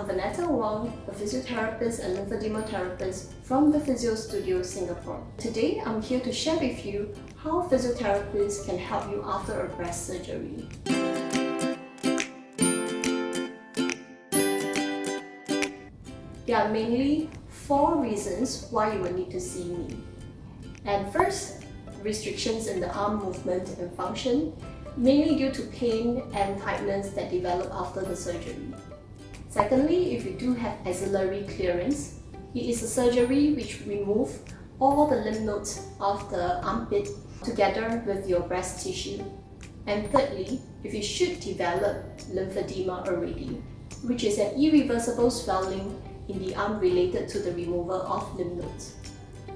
I'm Vernetta Wong, a physiotherapist and lymphedema therapist from the Physio Studio, Singapore. Today, I'm here to share with you how physiotherapists can help you after a breast surgery. There are mainly 4 reasons why you will need to see me. And first, restrictions in the arm movement and function, mainly due to pain and tightness that develop after the surgery. Secondly, if you do have axillary clearance, it is a surgery which removes all the lymph nodes of the armpit together with your breast tissue. And thirdly, if you should develop lymphedema already, which is an irreversible swelling in the arm related to the removal of lymph nodes.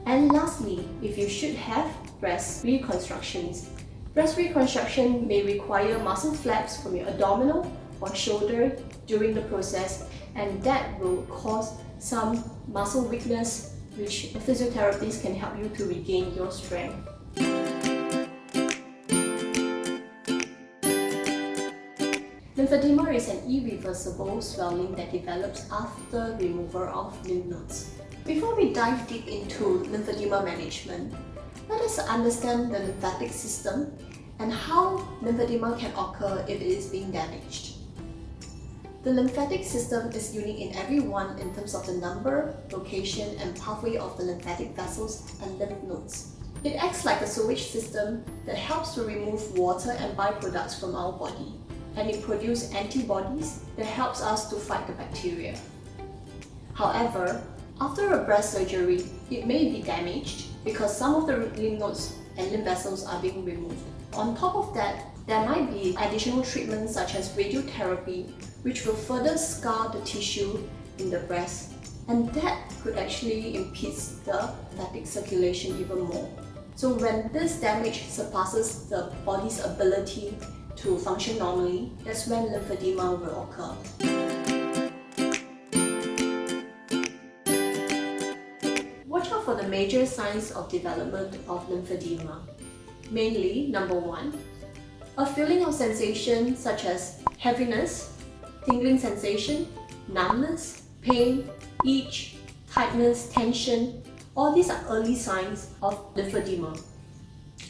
And lastly, if you should have breast reconstructions. Breast reconstruction may require muscle flaps from your abdominal or shoulder during the process, and that will cause some muscle weakness, which a physiotherapist can help you to regain your strength. Lymphedema is an irreversible swelling that develops after removal of lymph nodes. Before we dive deep into lymphedema management, let us understand the lymphatic system and how lymphedema can occur if it is being damaged. The lymphatic system is unique in everyone in terms of the number, location, and pathway of the lymphatic vessels and lymph nodes. It acts like a sewage system that helps to remove water and byproducts from our body, and it produces antibodies that helps us to fight the bacteria. However, after a breast surgery, it may be damaged because some of the lymph nodes and lymph vessels are being removed. On top of that, there might be additional treatments such as radiotherapy, which will further scar the tissue in the breast, and that could actually impede the lymphatic circulation even more. So when this damage surpasses the body's ability to function normally, that's when lymphedema will occur. Watch out for the major signs of development of lymphedema. Mainly, number 1, a feeling of sensation such as heaviness, tingling sensation, numbness, pain, itch, tightness, tension. All these are early signs of lymphedema.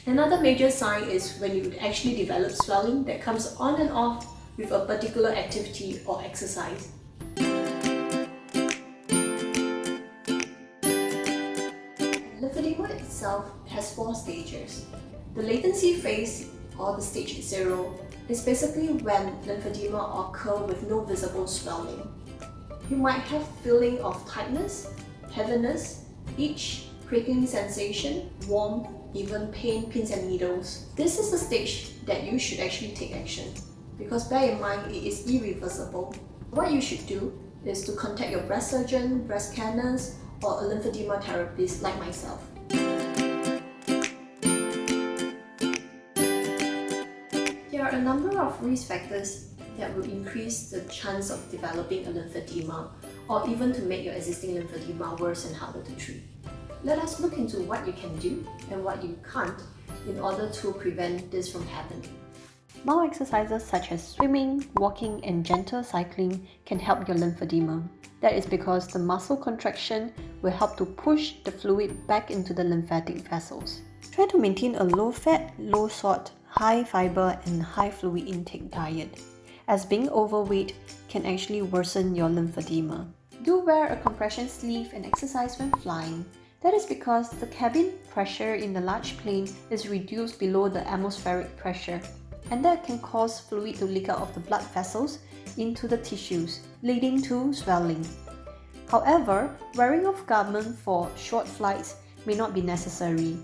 Another major sign is when you actually develop swelling that comes on and off with a particular activity or exercise. Lymphedema itself has 4 stages. The latency phase, or the stage 0, is basically when lymphedema occurs with no visible swelling. You might have feeling of tightness, heaviness, itch, pricking sensation, warmth, even pain, pins and needles. This is the stage that you should actually take action, because bear in mind it is irreversible. What you should do is to contact your breast surgeon, breast cancer nurse, or a lymphedema therapist like myself. There are a number of risk factors that will increase the chance of developing a lymphedema, or even to make your existing lymphedema worse and harder to treat. Let us look into what you can do and what you can't in order to prevent this from happening. Mild exercises such as swimming, walking, and gentle cycling can help your lymphedema. That is because the muscle contraction will help to push the fluid back into the lymphatic vessels. Try to maintain a low-fat, low-salt, high-fiber, and high-fluid intake diet, as being overweight can actually worsen your lymphedema. Do wear a compression sleeve and exercise when flying. That is because the cabin pressure in the large plane is reduced below the atmospheric pressure, and that can cause fluid to leak out of the blood vessels into the tissues, leading to swelling. However, wearing of garment for short flights may not be necessary.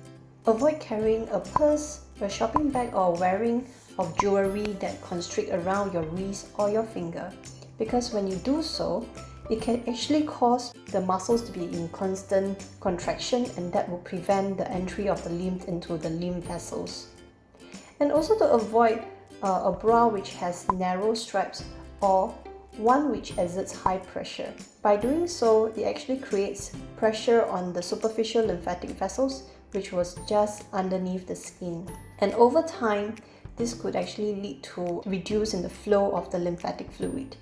Avoid carrying a purse, a shopping bag, or wearing of jewelry that constrict around your wrist or your finger, because when you do so, it can actually cause the muscles to be in constant contraction, and that will prevent the entry of the lymph into the lymph vessels. And also to avoid a bra which has narrow straps or one which exerts high pressure. By doing so, it actually creates pressure on the superficial lymphatic vessels, which was just underneath the skin. And over time, this could actually lead to reduce in the flow of the lymphatic fluid.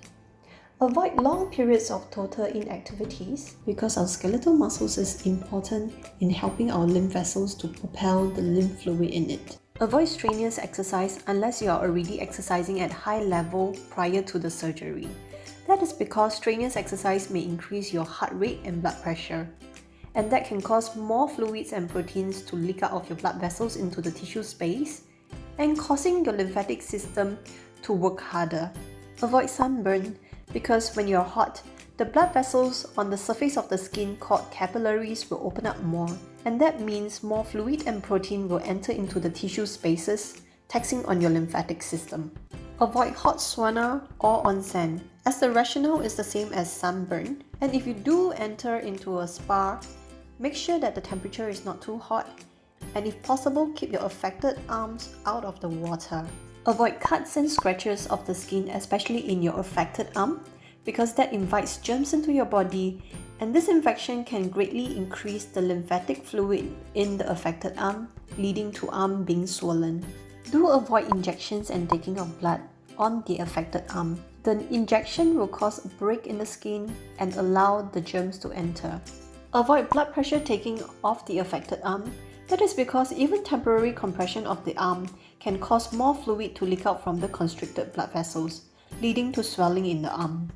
Avoid long periods of total inactivities because our skeletal muscles is important in helping our lymph vessels to propel the lymph fluid in it. Avoid strenuous exercise unless you are already exercising at high level prior to the surgery. That is because strenuous exercise may increase your heart rate and blood pressure, and that can cause more fluids and proteins to leak out of your blood vessels into the tissue space and causing your lymphatic system to work harder. Avoid sunburn because when you're hot, the blood vessels on the surface of the skin called capillaries will open up more, and that means more fluid and protein will enter into the tissue spaces, taxing on your lymphatic system. Avoid hot sauna or onsen, as the rationale is the same as sunburn, and if you do enter into a spa, make sure that the temperature is not too hot, and if possible, keep your affected arms out of the water. Avoid cuts and scratches of the skin, especially in your affected arm, because that invites germs into your body, and this infection can greatly increase the lymphatic fluid in the affected arm, leading to arm being swollen. Do avoid injections and taking of blood on the affected arm. The injection will cause a break in the skin and allow the germs to enter. Avoid blood pressure taking of the affected arm. That is because even temporary compression of the arm can cause more fluid to leak out from the constricted blood vessels, leading to swelling in the arm.